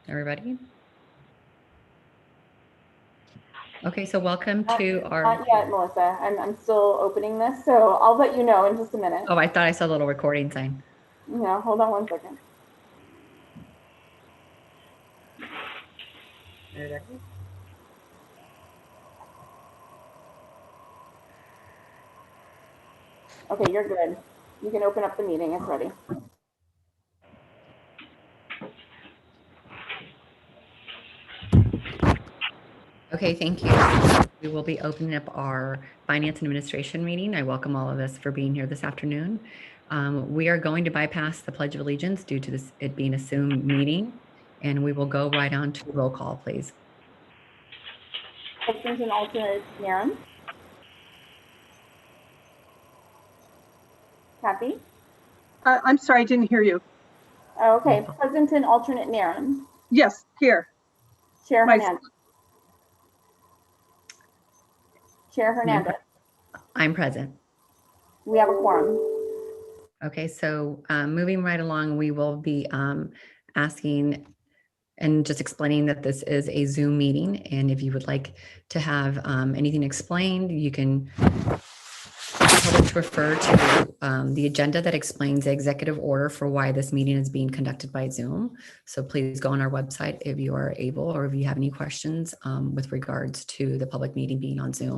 everybody? Okay, so welcome to our... Not yet, Melissa. I'm still opening this, so I'll let you know in just a minute. Oh, I thought I saw a little recording sign. Yeah, hold on 1 second. Okay, you're good. You can open up the meeting. It's ready. Okay, thank you. We will be opening up our Finance and Administration meeting. I welcome all of us for being here this afternoon. We are going to bypass the Pledge of Allegiance due to it being a Zoom meeting, and we will go right on to roll call, please. President and alternate Nairn. Kathy? I'm sorry, I didn't hear you. Okay, President and alternate Nairn. Yes, here. Chair Hernandez. Chair Hernandez. I'm present. We have a quorum. Okay, so moving right along, we will be asking and just explaining that this is a Zoom meeting. And if you would like to have anything explained, you can refer to the agenda that explains the executive order for why this meeting is being conducted by Zoom. So please go on our website if you are able, or if you have any questions with regards to the public meeting being on Zoom.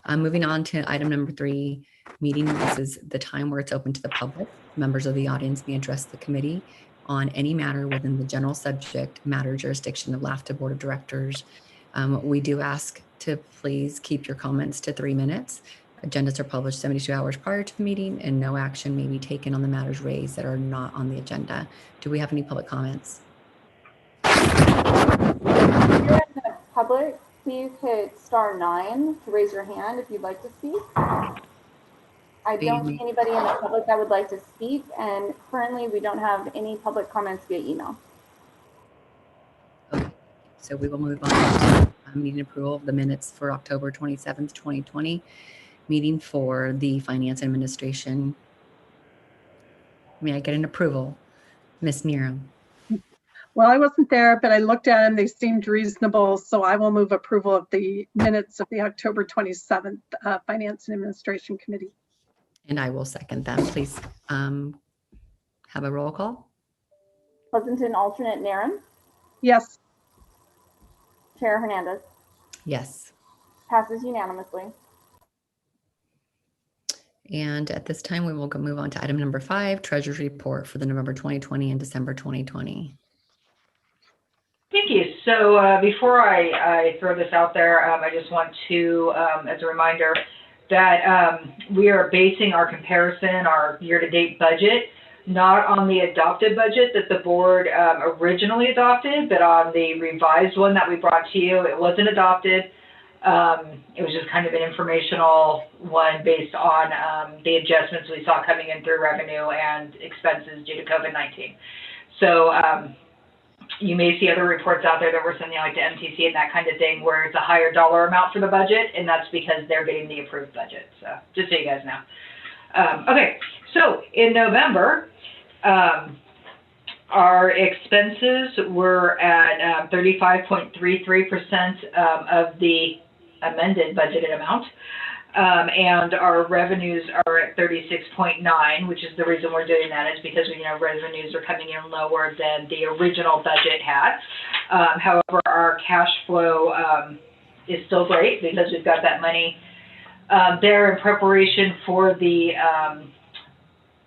Moving on to item number 3, meeting. This is the time where it's open to the public. Members of the audience may address the committee on any matter within the general subject matter jurisdiction of LAFTA Board of Directors. We do ask to please keep your comments to 3 minutes. Agendas are published 72 hours prior to the meeting, and no action may be taken on the matters raised that are not on the agenda. Do we have any public comments? If you're in the public, please hit *9 to raise your hand if you'd like to speak. I don't see anybody in the public that would like to speak, and currently we don't have any public comments via email. Okay, so we will move on to meeting approval of the minutes for October 27th, 2020, meeting for the Finance Administration. May I get an approval? Ms. Nero. Well, I wasn't there, but I looked at them. They seemed reasonable. So I will move approval of the minutes of the October 27th Finance and Administration Committee. And I will second that. Please have a roll call. President and alternate Nairn. Yes. Chair Hernandez. Yes. Passes unanimously. And at this time, we will move on to item number 5, Treasurer's Report for the November 2020 and December 2020. Thank you. So before I throw this out there, I just want to, as a reminder, that we are basing our comparison, our year-to-date budget, not on the adopted budget that the board originally adopted, but on the revised one that we brought to you. It wasn't adopted. It was just kind of an informational one based on the adjustments we saw coming in through revenue and expenses due to COVID-19. So you may see other reports out there that we're sending like to MTC and that kind of thing where it's a higher dollar amount for the budget, and that's because they're getting the approved budget. So just so you guys know. Okay, so in November, our expenses were at 35.33% of the amended budgeted amount. And our revenues are at 36.9, which is the reason we're doing that is because we know revenues are coming in lower than the original budget had. However, our cash flow is still great because we've got that money there in preparation for the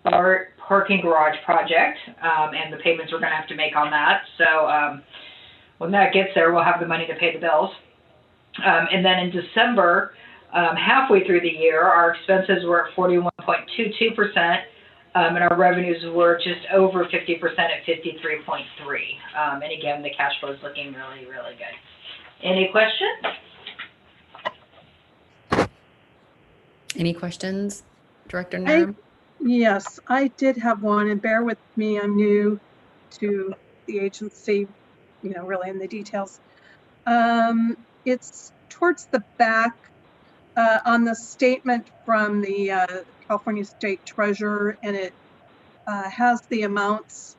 parking garage project and the payments we're going to have to make on that. So when that gets there, we'll have the money to pay the bills. And then in December, halfway through the year, our expenses were at 41.22%, and our revenues were just over 50% at 53.3%. And again, the cash flow is looking really, really good. Any questions? Any questions, Director Nairn? Yes, I did have one, and bear with me, I'm new to the agency, really in the details. It's towards the back on the statement from the California State Treasurer, and it has the amounts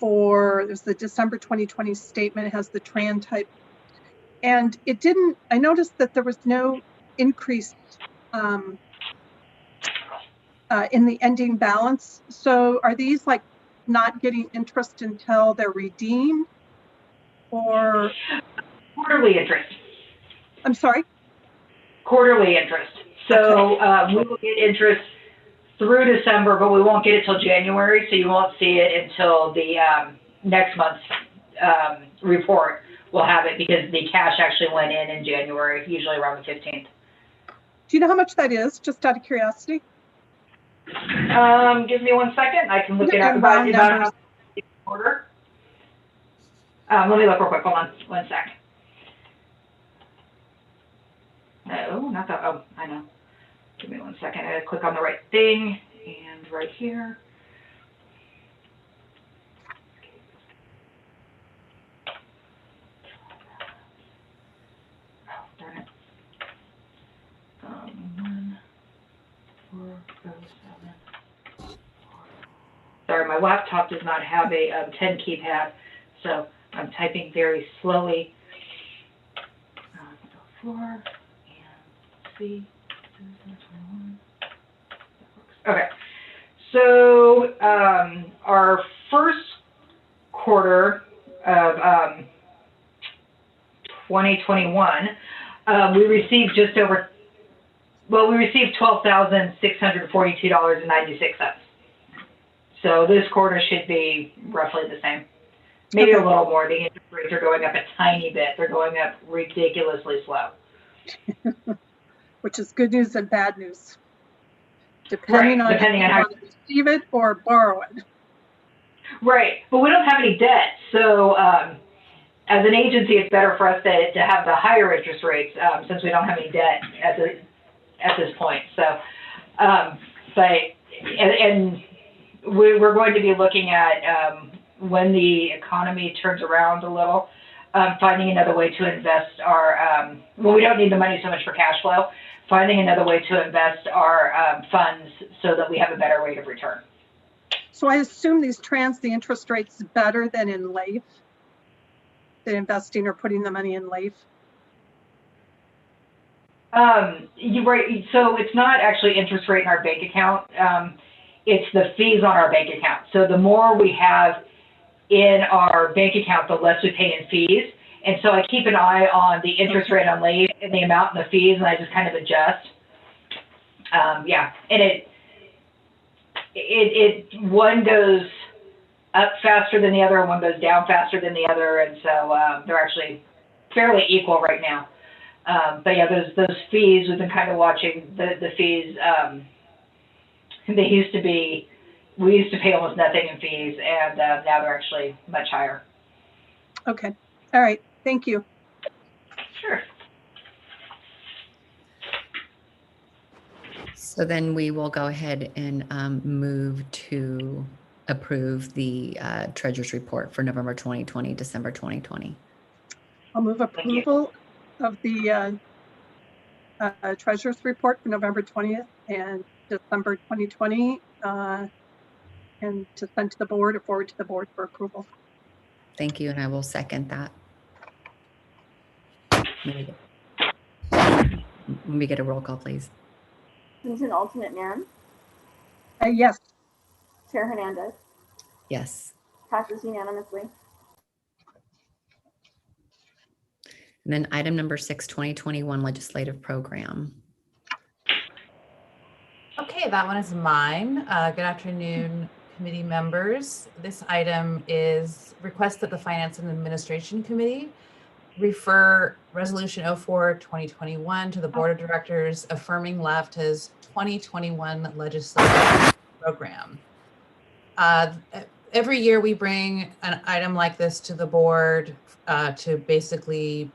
there's the December 2020 statement, it has the TRAN type. And it didn't, I noticed that there was no increase in the ending balance. So are these like not getting interest until they're redeemed, or? Quarterly interest. I'm sorry? Quarterly interest. So we will get interest through December, but we won't get it till January, so you won't see it until the next month's report. We'll have it because the cash actually went in January, usually around the 15th. Do you know how much that is, just out of curiosity? Give me 1 second. I can look it up. Round numbers. Order. Let me look real quick. Hold on 1 sec. No, not that. Oh, I know. Give me 1 second. I gotta click on the right thing, and right here. Oh, darn it. 1, 4, 7. Sorry, my laptop does not have a 10 keypad, so I'm typing very slowly. 4 and C. Okay, so our first quarter of 2021, we received just over, well, we received $12,642.96. So this quarter should be roughly the same, maybe a little more. The interest rates are going up a tiny bit. They're going up ridiculously slow. Which is good news and bad news, depending on if you want to receive it or borrow it. Right, but we don't have any debt, so as an agency, it's better for us to have the higher interest rates since we don't have any debt at this point. So, we're going to be looking at when the economy turns around a little, finding another way to invest our, well, we don't need the money so much for cash flow, finding another way to invest our funds so that we have a better rate of return. So I assume these TRANs, the interest rate's better than in LAIF, than investing or putting the money in LAIF? You're right. So it's not actually interest rate in our bank account. It's the fees on our bank account. So the more we have in our bank account, the less we pay in fees. And so I keep an eye on the interest rate on LAIF and the amount and the fees, and I just kind of adjust. Yeah, and one goes up faster than the other, and one goes down faster than the other, and so they're actually fairly equal right now. But yeah, those fees, we've been kind of watching the fees. They used to be, we used to pay almost nothing in fees, and now they're actually much higher. Okay, all right, thank you. Sure. So then we will go ahead and move to approve the treasurer's report for November 2020, December 2020. I'll move approval of the treasurer's report for November 20th and December 2020, and to send to the board or forward to the board for approval. Thank you, and I will second that. Let me get a roll call, please. Susan Alternate Nairn, Yes. Chair Hernandez, Yes. passes unanimously. And then item number 6, 2021 legislative program. Okay, that one is mine. Good afternoon, committee members. This item is request that the Finance and Administration Committee refer Resolution 04-2021 to the Board of Directors affirming LAFTA's 2021 legislative program. Every year we bring an item like this to the board to basically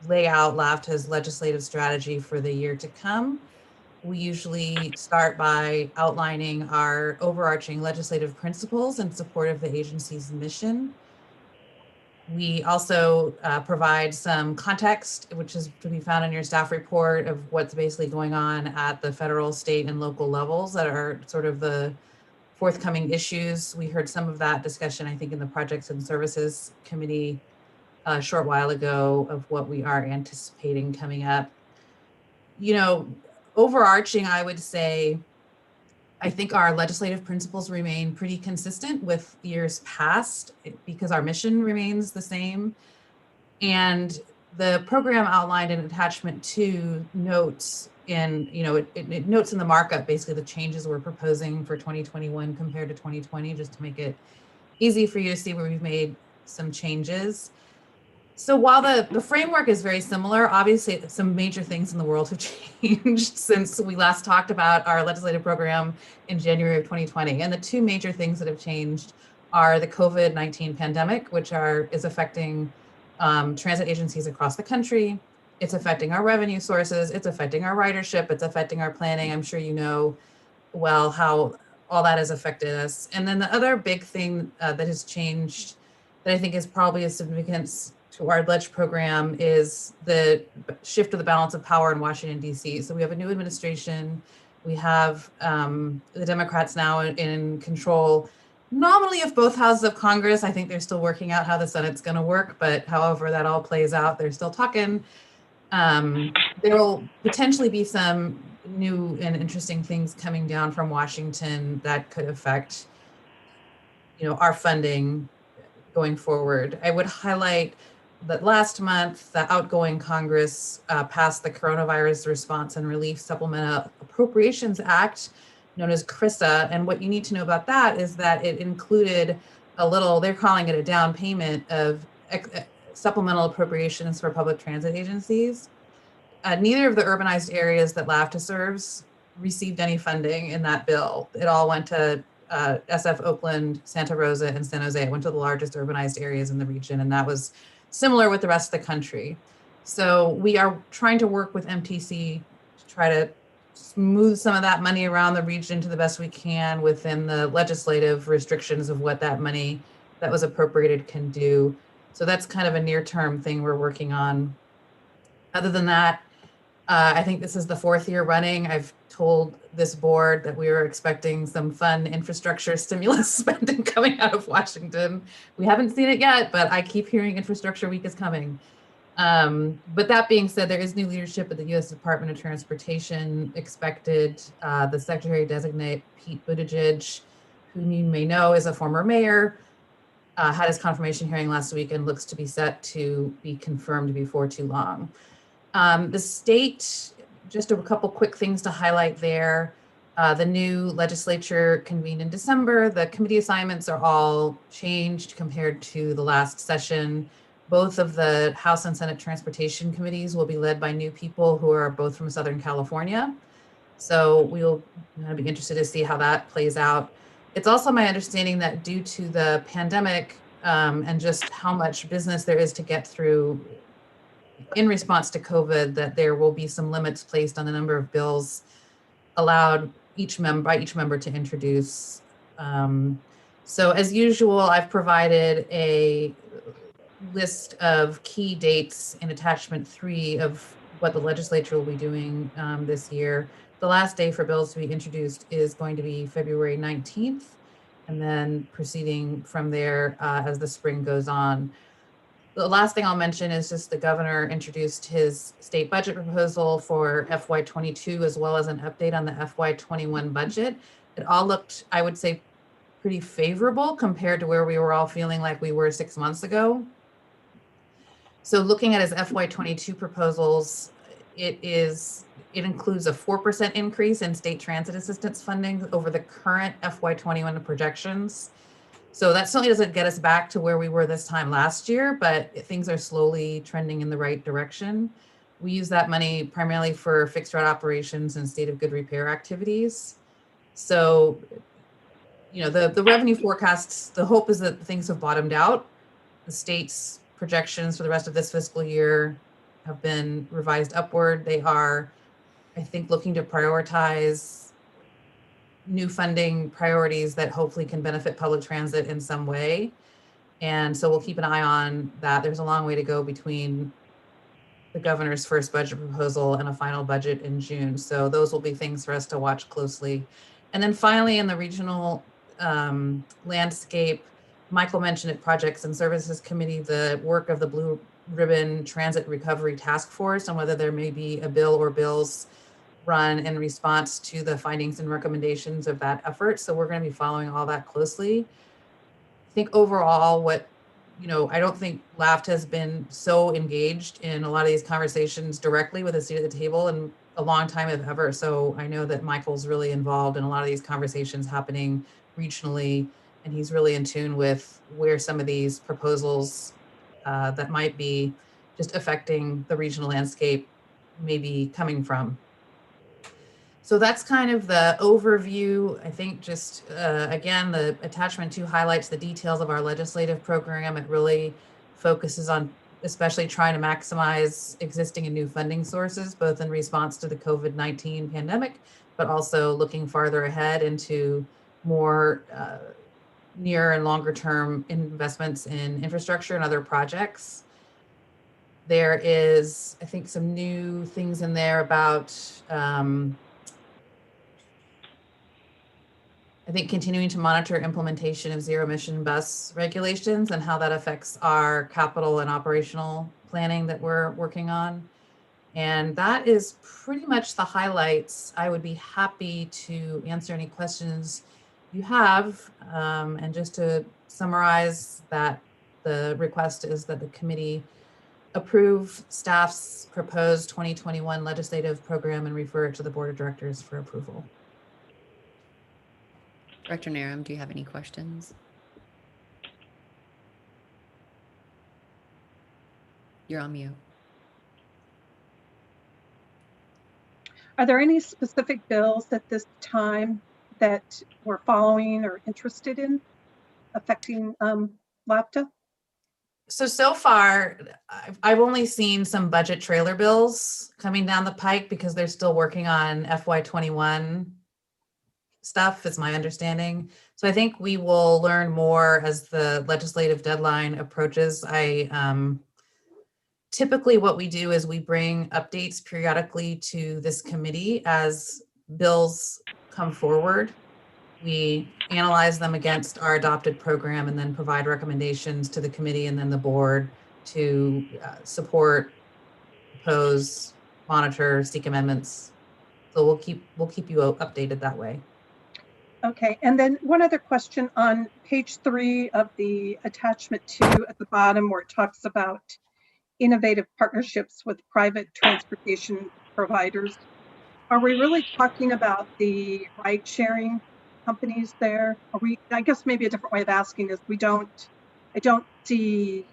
lay out LAFTA's legislative strategy for the year to come. We usually start by outlining our overarching legislative principles in support of the agency's mission. We also provide some context, which is to be found in your staff report, of what's basically going on at the federal, state, and local levels that are sort of the forthcoming issues. We heard some of that discussion, I think, in the Projects and Services Committee a short while ago of what we are anticipating coming up. You know, overarching, I would say, I think our legislative principles remain pretty consistent with years past because our mission remains the same. And the program outlined in attachment 2 notes in, it notes in the markup, basically the changes we're proposing for 2021 compared to 2020, just to make it easy for you to see where we've made some changes. So while the framework is very similar, obviously some major things in the world have changed since we last talked about our legislative program in January of 2020. And the two major things that have changed are the COVID-19 pandemic, which is affecting transit agencies across the country. It's affecting our revenue sources. It's affecting our ridership. It's affecting our planning. I'm sure you know well how all that has affected us. And then the other big thing that has changed that I think is probably of significance to our LEDGE program is the shift of the balance of power in Washington, D.C. So we have a new administration. We have the Democrats now in control, nominally of both houses of Congress. I think they're still working out how the Senate's going to work, but however that all plays out, they're still talking. There will potentially be some new and interesting things coming down from Washington that could affect, our funding going forward. I would highlight that last month, the outgoing Congress passed the Coronavirus Response and Relief Supplemental Appropriations Act, known as CRRSA. And what you need to know about that is that it included they're calling it a down payment of supplemental appropriations for public transit agencies. Neither of the urbanized areas that LAFTA serves received any funding in that bill. It all went to SF Oakland, Santa Rosa, and San Jose. It went to the largest urbanized areas in the region, and that was similar with the rest of the country. So we are trying to work with MTC to try to smooth some of that money around the region to the best we can within the legislative restrictions of what that money that was appropriated can do. So that's kind of a near-term thing we're working on. Other than that, I think this is the 4th year running. I've told this board that we were expecting some fun infrastructure stimulus spending coming out of Washington. We haven't seen it yet, but I keep hearing Infrastructure Week is coming. But that being said, there is new leadership at the U.S. Department of Transportation expected. The Secretary-designate, Pete Buttigieg, who you may know is a former mayor, had his confirmation hearing last week and looks to be set to be confirmed before too long. The state, just a couple quick things to highlight there. The new legislature convened in December. The committee assignments are all changed compared to the last session. Both of the House and Senate transportation committees will be led by new people who are both from Southern California. So we'll be interested to see how that plays out. It's also my understanding that due to the pandemic and just how much business there is to get through in response to COVID, that there will be some limits placed on the number of bills allowed by each member to introduce. So as usual, I've provided a list of key dates in attachment 3 of what the legislature will be doing this year. The last day for bills to be introduced is going to be February 19th, and then proceeding from there as the spring goes on. The last thing I'll mention is just the governor introduced his state budget proposal for FY22, as well as an update on the FY21 budget. It all looked, I would say, pretty favorable compared to where we were all feeling like we were 6 months ago. So looking at his FY22 proposals, it includes a 4% increase in state transit assistance funding over the current FY21 projections. So that certainly doesn't get us back to where we were this time last year, but things are slowly trending in the right direction. We use that money primarily for fixed route operations and state of good repair activities. So, the revenue forecasts, the hope is that things have bottomed out. The state's projections for the rest of this fiscal year have been revised upward. They are, I think, looking to prioritize new funding priorities that hopefully can benefit public transit in some way. And so we'll keep an eye on that. There's a long way to go between the governor's first budget proposal and a final budget in June. So those will be things for us to watch closely. And then finally, in the regional landscape. Michael mentioned at Projects and Services Committee, the work of the Blue Ribbon Transit Recovery Task Force and whether there may be a bill or bills run in response to the findings and recommendations of that effort. So we're going to be following all that closely. I think overall, I don't think LAFT has been so engaged in a lot of these conversations directly with a seat at the table in a long time, if ever. So I know that Michael's really involved in a lot of these conversations happening regionally, and he's really in tune with where some of these proposals that might be just affecting the regional landscape may be coming from. So that's kind of the overview. I think just, again, the attachment 2 highlights the details of our legislative program. It really focuses on especially trying to maximize existing and new funding sources, both in response to the COVID-19 pandemic, but also looking farther ahead into more near and longer term investments in infrastructure and other projects. There is, I think, some new things in there about I think continuing to monitor implementation of zero emission bus regulations and how that affects our capital and operational planning that we're working on. And that is pretty much the highlights. I would be happy to answer any questions you have. And just to summarize that, the request is that the committee approve staff's proposed 2021 legislative program and refer it to the board of directors for approval. Director Narum, do you have any questions? You're on mute. Are there any specific bills at this time that we're following or interested in affecting LAFTA? So far, I've only seen some budget trailer bills coming down the pike because they're still working on FY21 stuff, is my understanding. So I think we will learn more as the legislative deadline approaches. Typically what we do is we bring updates periodically to this committee as bills come forward. We analyze them against our adopted program and then provide recommendations to the committee and then the board to support, oppose, monitor, seek amendments. So we'll keep you updated that way. Okay, and then one other question on page 3 of the attachment 2 at the bottom, where it talks about innovative partnerships with private transportation providers. Are we really talking about the ride sharing companies there? Are we, I guess maybe a different way of asking is I don't see,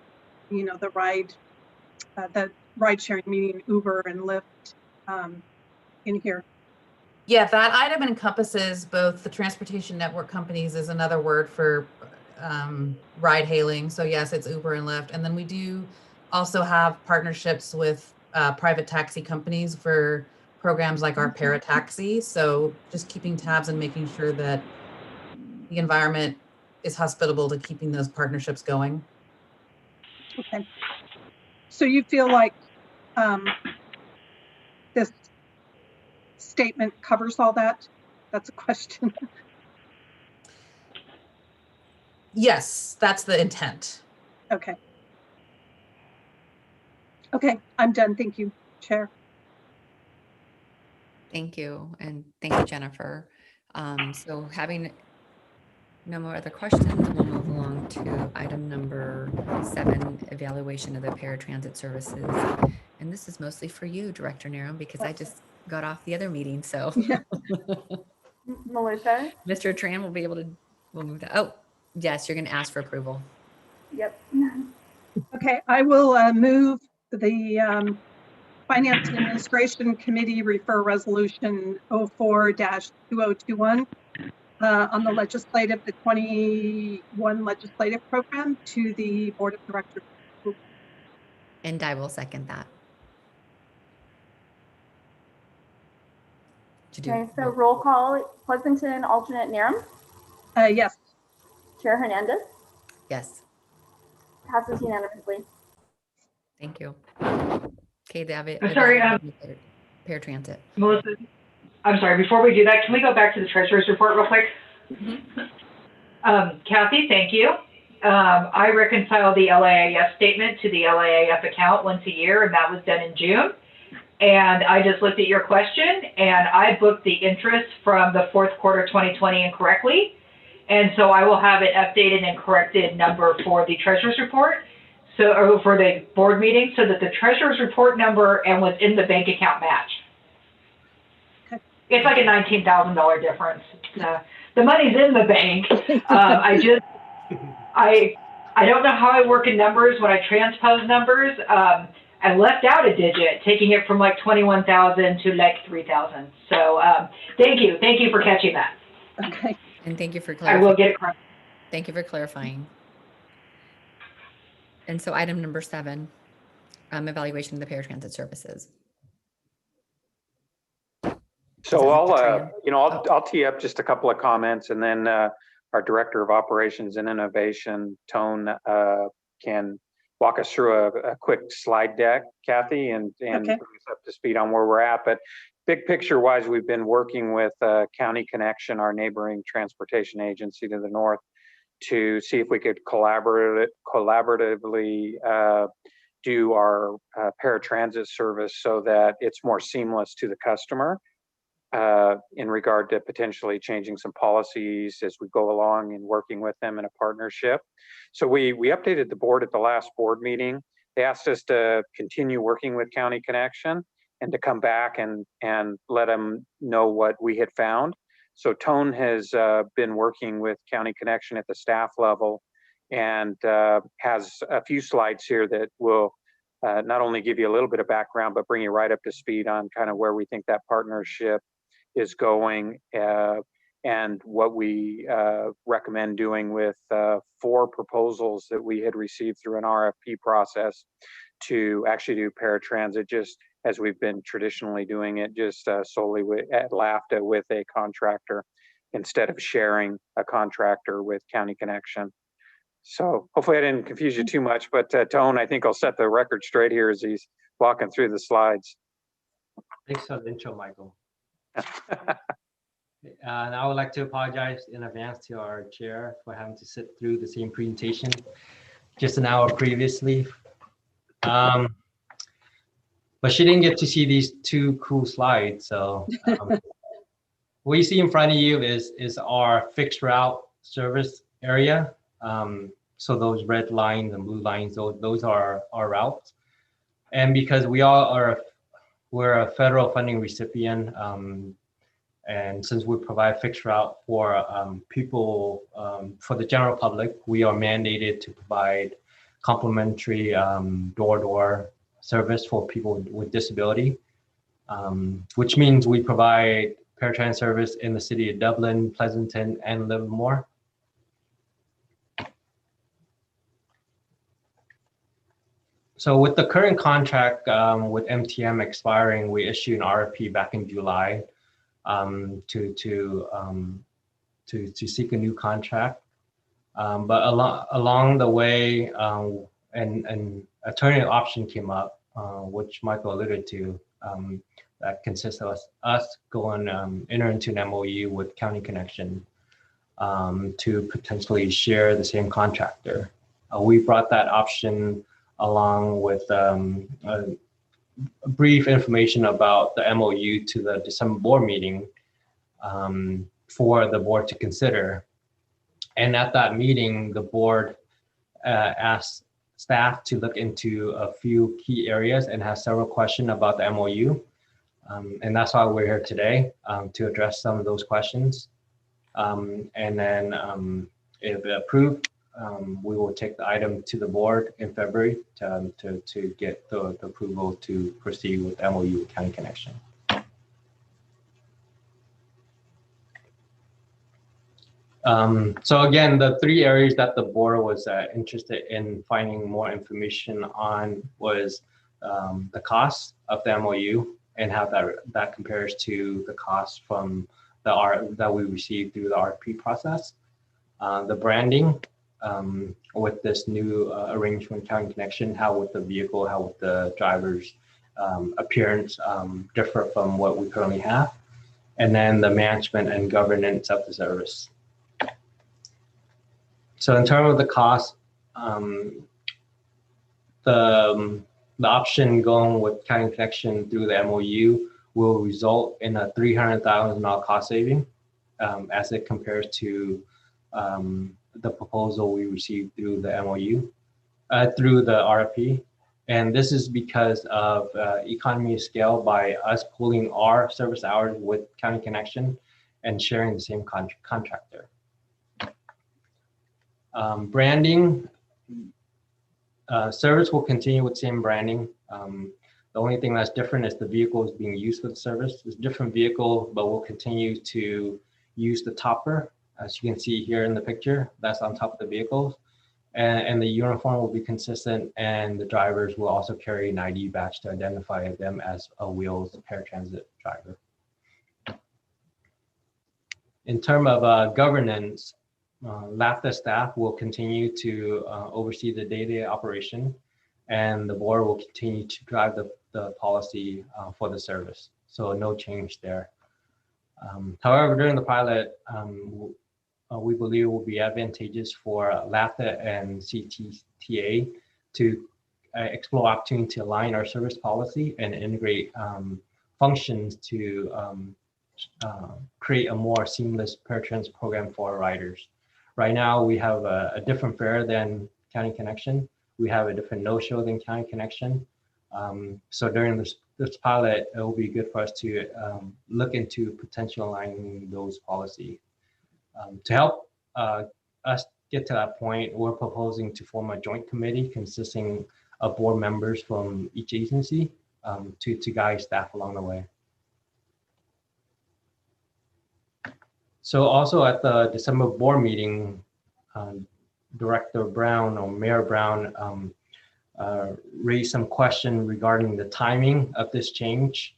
the ride sharing, meaning Uber and Lyft in here. Yeah, that item encompasses both the transportation network companies is another word for ride hailing. So yes, it's Uber and Lyft. And then we do also have partnerships with private taxi companies for programs like our Parataxi. So just keeping tabs and making sure that the environment is hospitable to keeping those partnerships going. Okay. So you feel like this statement covers all that? That's a question. Yes, that's the intent. Okay. Okay, I'm done. Thank you, Chair. Thank you. And thank you, Jennifer. So having no more other questions, we'll move along to item number 7, evaluation of the paratransit services. And this is mostly for you, Director Narum, because I just got off the other meeting. So Yeah. Melissa? Mr. Tran will be able to, we'll move to, oh, yes, you're going to ask for approval. Yep. Okay, I will move the Finance and Administration Committee refer resolution 04-2021 on the the 21 legislative program to the Board of Directors. And I will second that. Okay, so roll call, Pleasanton, alternate Narum, Yes. Chair Hernandez, Yes, passes unanimously. thank you. Okay, David. I'm sorry, Paratransit. Melissa, I'm sorry, before we do that, can we go back to the treasurer's report real quick? Kathy, thank you. I reconcile the LAIF statement to the LAIF account once a year, and that was done in June. And I just looked at your question, and I booked the interest from the fourth quarter 2020 incorrectly. And so I will have an updated and corrected number for the treasurer's report, so, or for the board meeting, so that the treasurer's report number and what's in the bank account match. Okay. It's like a $19,000 difference. The money's in the bank. I don't know how I work in numbers when I transpose numbers. I left out a digit, taking it from like 21,000 to like 3,000. So thank you for catching that. Okay. And thank you for I clarifying. will get it correct. Thank you for clarifying. And so item number 7, evaluation of the paratransit services. So Katrina? I'll tee up just a couple of comments, and then our Director of Operations and Innovation, Tone, can walk us through a quick slide deck, Kathy, and Okay. bring us up to speed on where we're at. But big picture wise, we've been working with County Connection, our neighboring transportation agency to the north, to see if we could collaboratively do our paratransit service so that it's more seamless to the customer in regard to potentially changing some policies as we go along and working with them in a partnership. So we updated the board at the last board meeting. They asked us to continue working with County Connection and to come back and let them know what we had found. So Tone has been working with County Connection at the staff level and has a few slides here that will not only give you a little bit of background, but bring you right up to speed on kind of where we think that partnership is going and what we recommend doing with 4 proposals that we had received through an RFP process to actually do paratransit, just as we've been traditionally doing it, just solely at LAFTA with a contractor instead of sharing a contractor with County Connection. So hopefully I didn't confuse you too much, but Tone, I think I'll set the record straight here as he's walking through the slides. Thanks for the intro, Michael. And I would like to apologize in advance to our chair for having to sit through the same presentation just an hour previously. But she didn't get to see these 2 cool slides. So what you see in front of you is our fixed route service area. So those red lines and blue lines, those are our routes. And because we're a federal funding recipient, and since we provide fixed route for people, for the general public, we are mandated to provide complimentary door-to-door service for people with disability, which means we provide paratransit service in the city of Dublin, Pleasanton, and Livermore. So with the current contract with MTM expiring, we issued an RFP back in July to seek a new contract. But along the way, an alternative option came up, which Michael alluded to, that consists of us going enter into an MOU with County Connection to potentially share the same contractor. We brought that option along with brief information about the MOU to the December board meeting for the board to consider. And at that meeting, the board asked staff to look into a few key areas and have several questions about the MOU. And that's why we're here today, to address some of those questions. And then if approved, we will take the item to the board in February to get the approval to proceed with MOU with County Connection. So again, the 3 areas that the board was interested in finding more information on was the cost of the MOU and how that compares to the cost from that we received through the RFP process, the branding, with this new arrangement, County Connection, how would the vehicle, how would the driver's appearance differ from what we currently have, and then the management and governance of the service. So in terms of the cost, the option going with County Connection through the MOU will result in a $300,000 cost saving as it compares to the proposal we received through the MOU, through the RFP. And this is because of economy of scale by us pooling our service hours with County Connection and sharing the same contractor. Branding, service will continue with same branding. The only thing that's different is the vehicle is being used for the service. It's a different vehicle, but we'll continue to use the topper, as you can see here in the picture, that's on top of the vehicles. And the uniform will be consistent, and the drivers will also carry an ID badge to identify them as a Wheels paratransit driver. In terms of governance, LAFTA staff will continue to oversee the day-to-day operation, and the board will continue to drive the policy for the service. So no change there. However, during the pilot, we believe it will be advantageous for LAFTA and CTA to explore opportunity to align our service policy and integrate functions to create a more seamless paratransit program for our riders. Right now, we have a different fare than County Connection. We have a different no-show than County Connection. So during this pilot, it will be good for us to look into potential aligning those policies. To help us get to that point, we're proposing to form a joint committee consisting of board members from each agency to guide staff along the way. So also at the December board meeting, Director Brown or Mayor Brown raised some question regarding the timing of this change.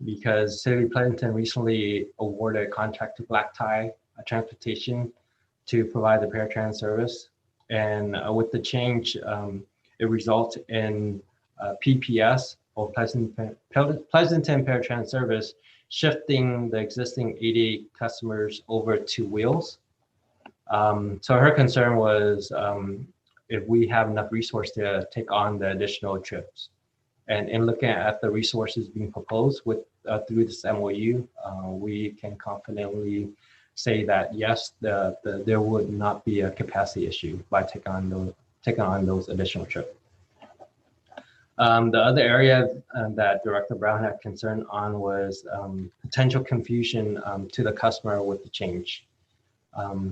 Because City of Pleasanton recently awarded a contract to Black Tie Transportation to provide the paratransit service. And with the change, it results in PPS or Pleasanton Paratransit Service shifting the existing 88 customers over to Wheels. So her concern was if we have enough resource to take on the additional trips. And in looking at the resources being proposed with through this MOU, we can confidently say that yes, there would not be a capacity issue by taking on those additional trips. The other area that Director Brown had concern on was potential confusion to the customer with the change.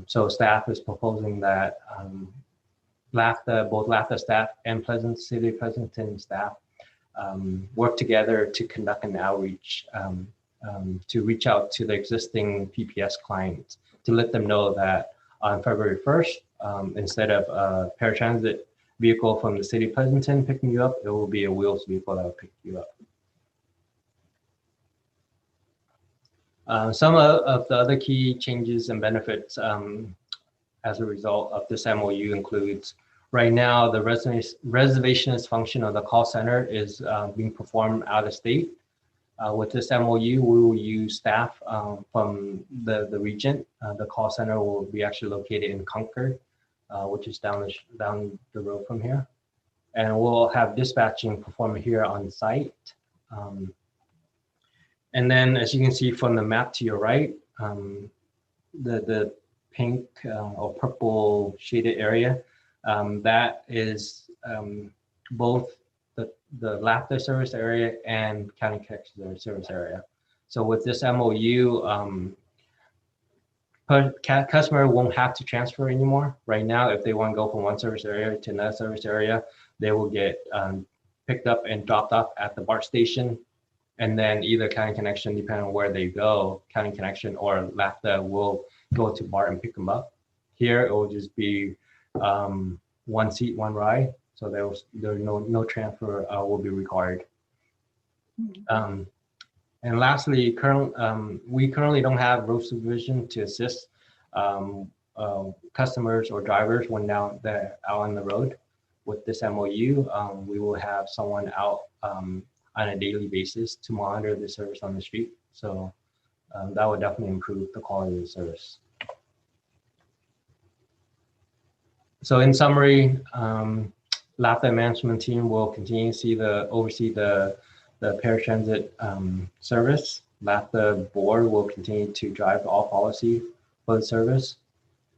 So staff is proposing that both LAFTA staff and City of Pleasanton staff work together to conduct an outreach to reach out to the existing PPS clients to let them know that on February 1st, instead of a paratransit vehicle from the City of Pleasanton picking you up, it will be a Wheels vehicle that will pick you up. Some of the other key changes and benefits as a result of this MOU includes right now, the reservationist function of the call center is being performed out of state. With this MOU, we will use staff from the region. The call center will be actually located in Concord, which is down the road from here. And we'll have dispatching performed here on site. And then as you can see from the map to your right, the pink or purple shaded area, that is both the LAFTA service area and County Connection service area. So with this MOU, customer won't have to transfer anymore. Right now, if they want to go from one service area to another service area, they will get picked up and dropped off at the BART station. And then either County Connection, depending on where they go, County Connection or LAFTA will go to BART and pick them up. Here, it will just be one seat, one ride. So there's no transfer will be required. And lastly, we currently don't have road supervision to assist customers or drivers when they're out on the road. With this MOU, we will have someone out on a daily basis to monitor the service on the street. So that would definitely improve the quality of the service. So in summary, LAFTA management team will continue to oversee the paratransit service. LAFTA board will continue to drive all policy for the service.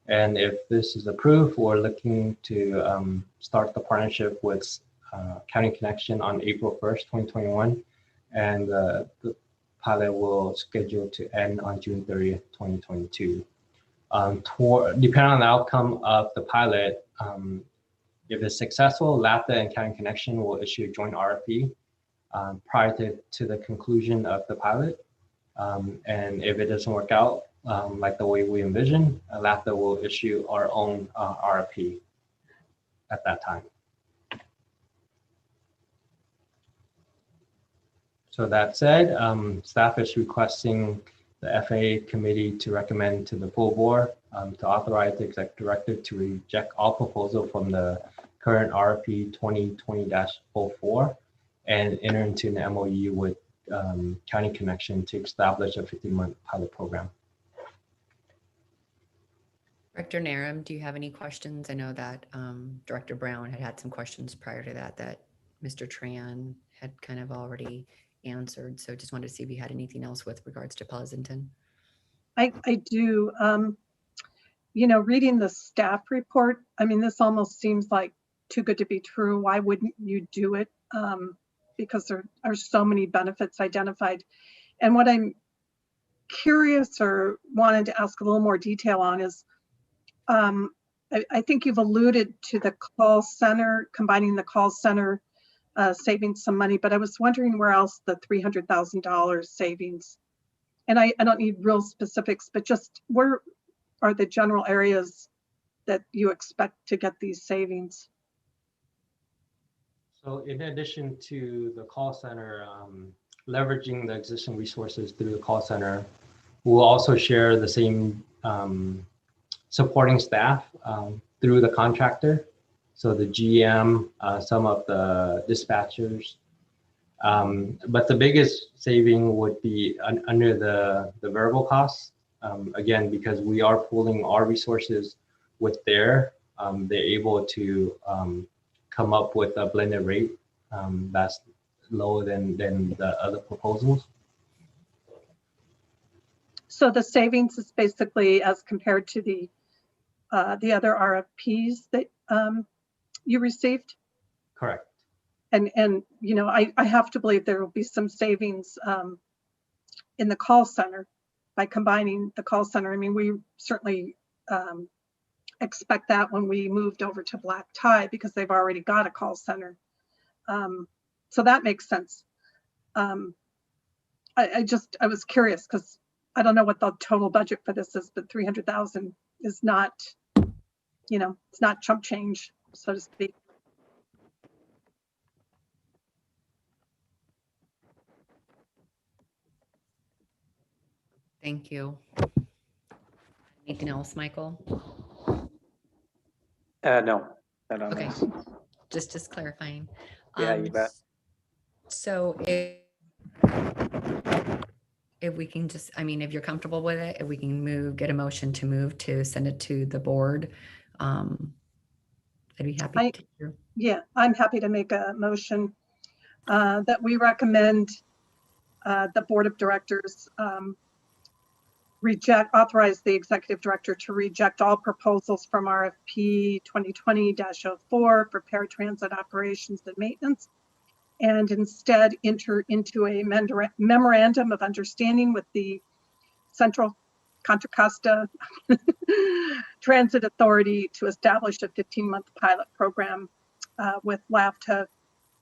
And if this is approved, we're looking to start the partnership with County Connection on April 1st, 2021. And the pilot will schedule to end on June 30th, 2022. Depending on the outcome of the pilot, if it's successful, LAFTA and County Connection will issue a joint RFP prior to the conclusion of the pilot. And if it doesn't work out like the way we envision, LAFTA will issue our own RFP at that time. So that said, staff is requesting the FAA committee to recommend to the full board to authorize the executive director to reject all proposal from the current RFP 2020-04 and enter into an MOU with County Connection to establish a 15-month pilot program. Director Narum, do you have any questions? I know that Director Brown had some questions prior to that Mr. Tran had kind of already answered. So just wanted to see if you had anything else with regards to Pleasanton. I do. Reading the staff report, I mean, this almost seems like too good to be true. Why wouldn't you do it? Because there are so many benefits identified. And what I'm curious or wanted to ask a little more detail on is, I think you've alluded to the call center, combining the call center, saving some money, but I was wondering where else the $300,000 savings. And I don't need real specifics, but just where are the general areas that you expect to get these savings? So in addition to the call center, leveraging the existing resources through the call center, we'll also share the same supporting staff through the contractor. So the GM, some of the dispatchers. But the biggest saving would be under the variable costs. Again, because we are pooling our resources with they're able to come up with a blended rate that's lower than the other proposals. So the savings is basically as compared to the other RFPs that you received? Correct. And I have to believe there will be some savings in the call center by combining the call center. I mean, we certainly expect that when we moved over to Black Tie because they've already got a call center. So that makes sense. I was curious because I don't know what the total budget for this is, but 300,000 is not, it's not chump change, so to speak. Thank you. Anything else, Michael? No, I don't Okay, know. just clarifying. Yeah, you bet. So if we can just, I mean, if you're comfortable with it, if we can get a motion to move to send it to the board, I'd be happy to hear. Yeah, I'm happy to make a motion that we recommend the board of directors authorize the executive director to reject all proposals from RFP 2020-04 for paratransit operations and maintenance, and instead enter into a memorandum of understanding with the Central Contra Costa Transit Authority to establish a 15-month pilot program with LAFTA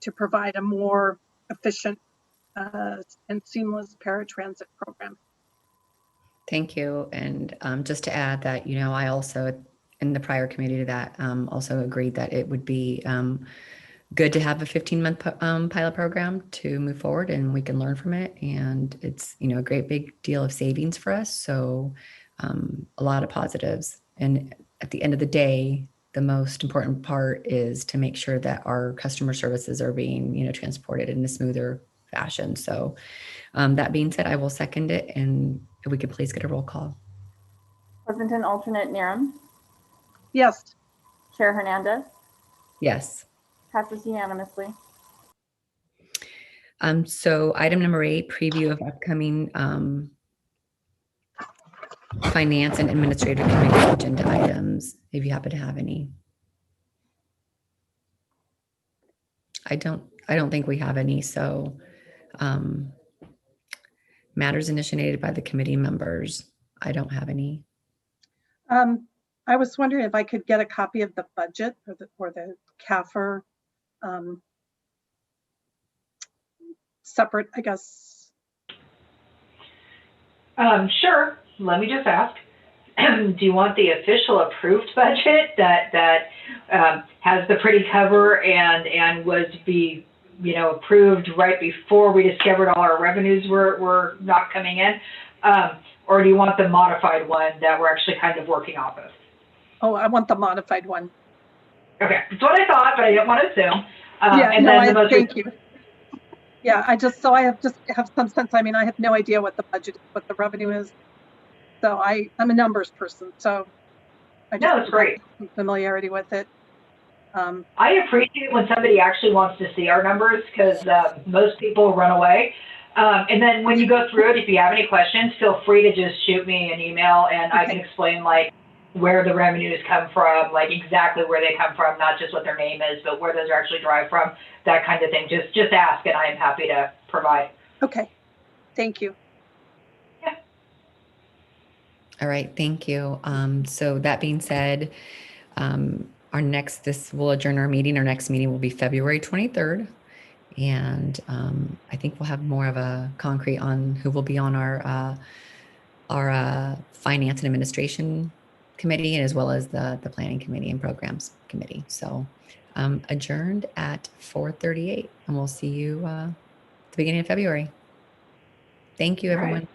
to provide a more efficient and seamless paratransit program. Thank you. And just to add that, I also, in the prior committee to that, also agreed that it would be good to have a 15-month pilot program to move forward and we can learn from it. And it's, a great big deal of savings for us. So a lot of positives. And at the end of the day, the most important part is to make sure that our customer services are being, transported in a smoother fashion. So that being said, I will second it. And if we could please get a roll call. Pleasanton alternate Narum, Yes. Chair Hernandez. Yes. Passes unanimously. So item number 8, preview of upcoming finance and administrative committee agenda items, if you happen to have any. I don't think we have any. So matters initiated by the committee members. I don't have any. I was wondering if I could get a copy of the budget or the CAFR separate, I guess. Sure. Let me just ask. Do you want the official approved budget that has the pretty cover and was approved right before we discovered all our revenues were not coming in? Or do you want the modified one that we're actually kind of working off of? Oh, I want the modified one. Okay, that's what I thought, but I didn't want to assume. Thank you. Yeah, I just have some sense. I mean, I have no idea what the budget, what the revenue is. So I'm a numbers person, so I just that's great. have some familiarity with it. I appreciate when somebody actually wants to see our numbers because most people run away. And then when you go through it, if you have any questions, feel free to just shoot me an email and I can explain like where the revenues come from, like exactly where they come from, not just what their name is, but where those are actually derived from, that kind of thing. Just ask and I am happy to provide. Okay, thank you. Yeah. All right, thank you. So that being said, this will adjourn our meeting. Our next meeting will be February 23rd. And I think we'll have more of a concrete on who will be on our finance and administration committee, as well as the planning committee and programs committee. So adjourned at 4:38, and we'll see you at the beginning of February. Thank you, everyone.